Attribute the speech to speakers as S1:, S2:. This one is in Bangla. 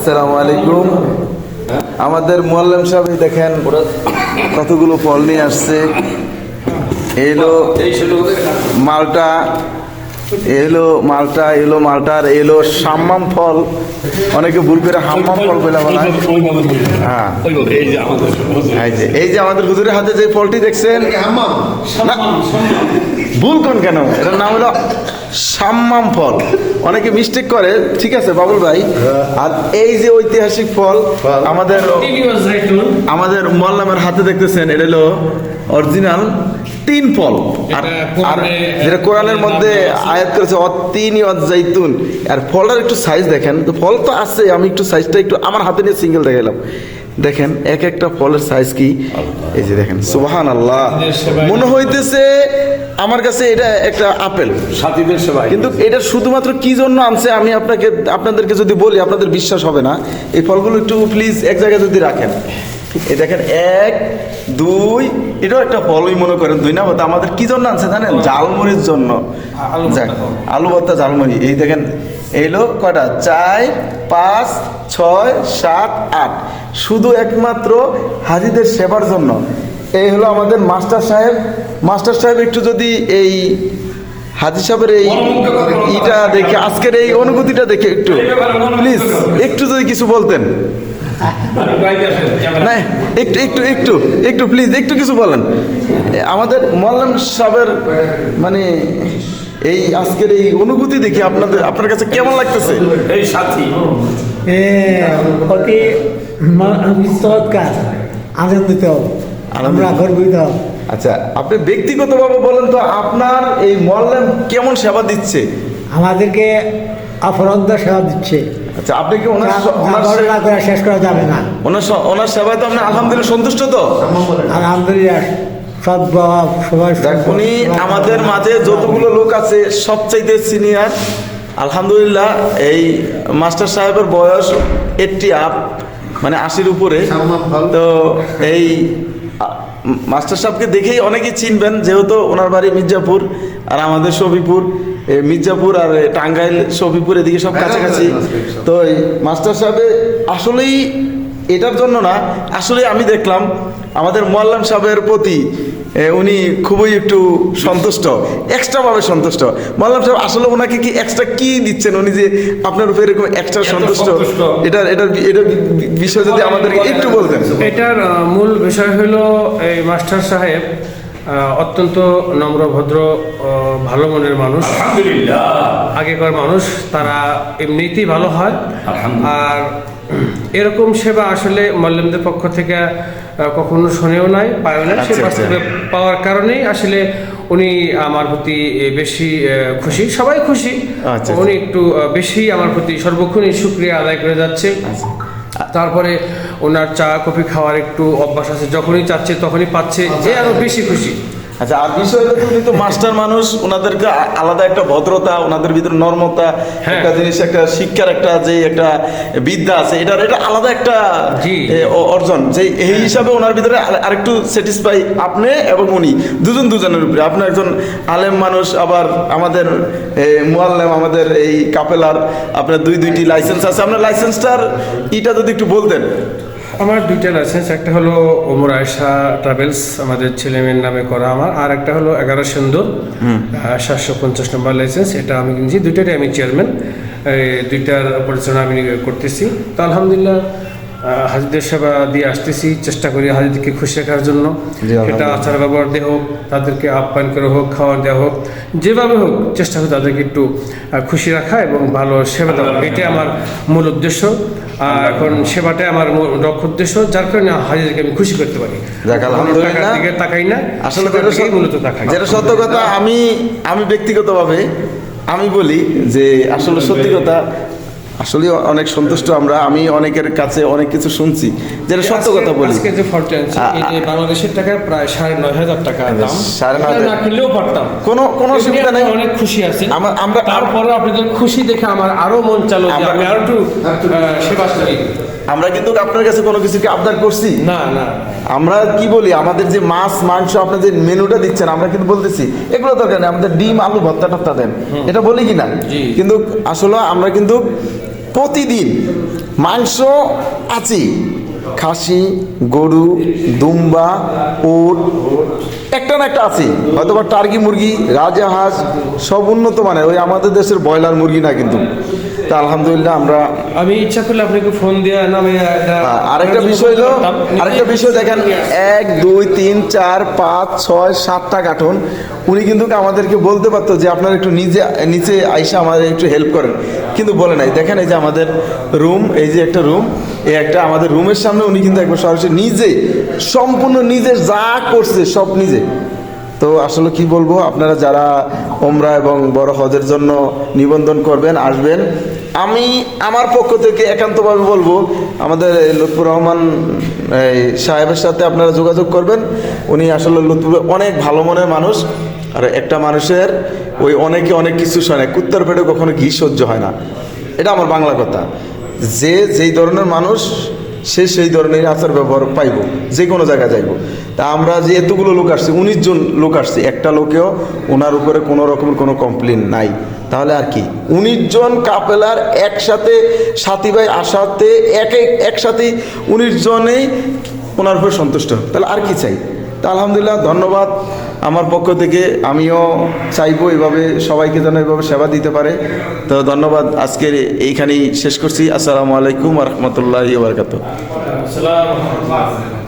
S1: আসসালামু আলাইকুম। আমাদের মুআল্লিম সাহেব দেখেন কতগুলো ফল নিয়ে আসছে। এলো মালটা, মালটার এলো সাম্মাম ফল, অনেকে ভুল করে হাম্মাম ফল বলে বলা হয়। হ্যাঁ, এই যে আমাদের হুজুরের হাতে যে ফলটি দেখছেন, ভুল কোন কেন, এটার নাম হলো সাম্মাম ফল। অনেকে মিস্টেক করে, ঠিক আছে বাবুল ভাই। আর এই যে ঐতিহাসিক ফল আমাদের মুআল্লিমের হাতে দেখতেছেন, এটা হলো অরিজিনাল তিন ফল। আর যেটা কোরআনের মধ্যে আয়াত করেছে অতিনি অজাইতুন, আর ফলটার একটু সাইজ দেখেন। তো ফল তো আছে, আমি একটু সাইজটা একটু আমার হাতে নিয়ে সিঙ্গেল দেখাইলাম। দেখেন এক একটা ফলের সাইজ কি, এই যে দেখেন, সুবহানাল্লাহ। মনে হইতেছে আমার কাছে এটা একটা আপেল,
S2: সাথীদের সেবায়।
S1: কিন্তু এটা শুধুমাত্র কি জন্য আনছে আমি আপনাদেরকে যদি বলি আপনাদের বিশ্বাস হবে না। এই ফলগুলো একটু প্লিজ এক জায়গায় যদি রাখেন, এই দেখেন এক দুই, এটাও একটা ফলই মনে করেন। দুই নাম্বার আমাদের কি জন্য আনছে জানেন? জালমুড়ির জন্য। আলু ভর্তা ঝালমুড়ি। এই দেখেন এইলো কয়টা, 4 5 6 7 8, শুধু একমাত্র হাজিদের সেবার জন্য। এই হলো আমাদের মাস্টার সাহেব একটু যদি এই হাজি সাহেবের এই ইটা দেখে, আজকের এই অনুভূতিটা দেখে একটু প্লিজ একটু যদি কিছু বলতেন। না, একটু প্লিজ একটু কিছু বলেন। আমাদের মুআল্লিম সাহেবের মানে এই আজকের এই অনুভূতি দেখে আপনার কাছে কেমন লাগতেছে?
S2: এই সাথী
S3: অতি চমৎকার, আনন্দিত, আমরা গর্বিত।
S1: আচ্ছা, আপনি ব্যক্তিগতভাবে বলেন তো, আপনার এই মুআল্লিম কেমন সেবা দিচ্ছে?
S3: আমাদেরকে অপরন্ত সেবা দিচ্ছে।
S1: আচ্ছা, আপনি কি
S3: না করে শেষ করা যাবে না।
S1: ওনার সেবায় তো আপনি আলহামদুলিল্লাহ সন্তুষ্ট তো?
S3: আলহামদুলিল্লাহ, সবাই।
S1: উনি আমাদের মাঝে যতগুলো লোক আছে সবচাইতে সিনিয়র। আলহামদুলিল্লাহ, এই মাস্টার সাহেবের বয়স 80 আপ, মানে 80-র উপরে। তো এই মাস্টার সাহেবকে দেখেই অনেকেই চিনবেন, যেহেতু ওনার বাড়ি মির্জাপুর আর আমাদের শফিপুর। মির্জাপুর আর টাঙ্গাইল, শফিপুর এদিকে সব কাছাকাছি। তো এই মাস্টার সাহেব আসলেই এটার জন্য না, আসলে আমি দেখলাম আমাদের মুআল্লিম সাহেবের প্রতি উনি খুবই একটু সন্তুষ্ট, এক্সট্রাভাবে সন্তুষ্ট। মুআল্লিম সাহেব আসলে ওনাকে কি এক্সট্রা কি দিচ্ছেন উনি যে আপনার উপরে এরকম এক্সট্রা সন্তুষ্ট? এটার বিষয় যদি আমাদেরকে একটু বলতেন।
S4: এটার মূল বিষয় হলো এই মাস্টার সাহেব অত্যন্ত নম্র, ভদ্র, ভালো মনের মানুষ। আগেকার মানুষ তারা এমনিতেই ভালো হয়। আর এরকম সেবা আসলে মুআল্লিমদের পক্ষ থেকে কখনো শুনেও নাই, পায়ও নাই। সে বাস্তবে পাওয়ার কারণেই আসলে উনি আমার প্রতি বেশি খুশি, সবাই খুশি। উনি একটু বেশি আমার প্রতি সর্বক্ষণই শুকরিয়া আদায় করে যাচ্ছে। তারপরে ওনার চা কফি খাওয়ার একটু অভ্যাস আছে, যখনই চাচ্ছে তখনই পাচ্ছে, যে আরো বেশি খুশি।
S1: আচ্ছা, আর বিষয় হলো উনি তো মাস্টার মানুষ, ওনাদেরকে আলাদা একটা ভদ্রতা, ওনাদের ভিতরে নর্মতা, একটা জিনিস, একটা শিক্ষার একটা যে একটা বিদ্যা আছে, এটা আলাদা একটা অর্জন। যে এই হিসাবে ওনার ভিতরে আরেকটু স্যাটিসফাই আপনি এবং উনি দুজনের উপরে। আপনি একজন আলেম মানুষ, আবার আমাদের মুআল্লিম, আমাদের এই কাপেলার আপনার দুইটি লাইসেন্স আছে। আপনার লাইসেন্সটার এটা যদি একটু বলতেন।
S4: আমার দুইটা লাইসেন্স, একটা হলো ওমর আয়েশা ট্রাভেলস আমাদের ছেলে মেয়ের নামে করা আমার, আর একটা হলো 11 সুন্দর 750 নম্বর লাইসেন্স, এটা আমি কিনছি। দুইটারই আমি চেয়ারম্যান, দুইটার পরিচালনা আমি করতেছি। তো আলহামদুলিল্লাহ হাজিদের সেবা দিয়ে আসতেছি, চেষ্টা করি হাজিদেরকে খুশি রাখার জন্য। এটা আচার ব্যবহার দিয়ে হোক, তাদেরকে আপ্যায়ন করে হোক, খাওয়ার দেওয়া হোক, যেভাবে হোক চেষ্টা করি তাদেরকে একটু খুশি রাখা এবং ভালো সেবা দেওয়া, এটাই আমার মূল উদ্দেশ্য। এখন সেবাটাই আমার লক্ষ্য উদ্দেশ্য, যার কারণে হাজিদেরকে আমি খুশি করতে পারি।
S1: আলহামদুলিল্লাহ,
S4: দিকে তাকাই না,
S1: আসলে মূলত তাকাই। যেটা সত্য কথা, আমি ব্যক্তিগতভাবে আমি বলি যে আসলে সত্যি কথা, আসলে অনেক সন্তুষ্ট আমরা। আমি অনেকের কাছে অনেক কিছু শুনছি, যেটা সত্য কথা বলি।
S4: আজকে যে ফলটা আনছি, এই বাংলাদেশের টাকায় প্রায় 9,500 টাকা দাম। 9,500 না কিনলেও পারতাম, কোনো অসুবিধা নেই। অনেক খুশি আছি আমরা। তারপরে আপনাদের খুশি দেখে আমার আরো মন চালু, আমি আরো একটু সেবা করি।
S1: আমরা কিন্তু আপনার কাছে কোনো কিছুকে আবদার করছি
S4: না।
S1: আমরা কি বলি, আমাদের যে মাছ মাংস আপনার যে মেনুটা দিচ্ছেন, আমরা কিন্তু বলতেছি এগুলো দরকার নেই, আমাদের ডিম আলু ভর্তা টর্তা দেন, এটা বলি কিনা। কিন্তু আসলে আমরা কিন্তু প্রতিদিন মাংস আছে, খাসি, গরু, দুম্বা, উট, একটা না একটা আছে, হয়তো বা টার্কি মুরগি, রাজহাঁস, সব উন্নত মানের, ওই আমাদের দেশের ব্রয়লার মুরগি না কিন্তু। তা আলহামদুলিল্লাহ আমরা
S4: আমি ইচ্ছা করলে আপনাকে ফোন দিয়ে নামে
S1: আরেকটা বিষয় হলো, আরেকটা বিষয় দেখেন, 1 2 3 4 5 6 7টা কার্টুন, উনি কিন্তু আমাদেরকে বলতে পারতো যে আপনারা একটু নিচে আইসা আমাদের একটু হেল্প করেন, কিন্তু বলে নাই। দেখেন এই যে আমাদের রুম, এই যে একটা রুম, এই একটা আমাদের রুমের সামনে উনি কিন্তু একবার সরাসরি নিজে সম্পূর্ণ নিজে যা করছে সব নিজে। তো আসলে কি বলবো, আপনারা যারা ওমরা এবং বড় হজের জন্য নিবন্ধন করবেন, আসবেন, আমি আমার পক্ষ থেকে একান্তভাবে বলবো আমাদের লুৎফুর রহমান সাহেবের সাথে আপনারা যোগাযোগ করবেন। উনি আসলে লুৎফুর অনেক ভালো মনের মানুষ, আর একটা মানুষের ওই অনেকে অনেক কিছু শোনে, কুত্তার পেটে কখনো ঘি সহ্য হয় না, এটা আমার বাংলা কথা। যে যেই ধরনের মানুষ সে সেই ধরনের আচার ব্যবহার পাইব, যে কোনো জায়গায় যাইব। তা আমরা যে এতগুলো লোক আসছি, 19 জন লোক আসছি, একটা লোকেও ওনার উপরে কোনো রকমের কোনো কমপ্লেন নাই। তাহলে আর কি, 19 জন কাপেলার একসাথে সাথী ভাই আসাতে একসাথেই 19 জনেই ওনার উপরে সন্তুষ্ট, তাহলে আর কি চাই। তা আলহামদুলিল্লাহ, ধন্যবাদ আমার পক্ষ থেকে। আমিও চাইবো এভাবে সবাইকে যেন এভাবে সেবা দিতে পারে। তো ধন্যবাদ, আজকের এইখানেই শেষ করছি। আসসালামু আলাইকুম ওয়া রাহমাতুল্লাহি ওয়া বারাকাতুহু।
S4: আসসালাম।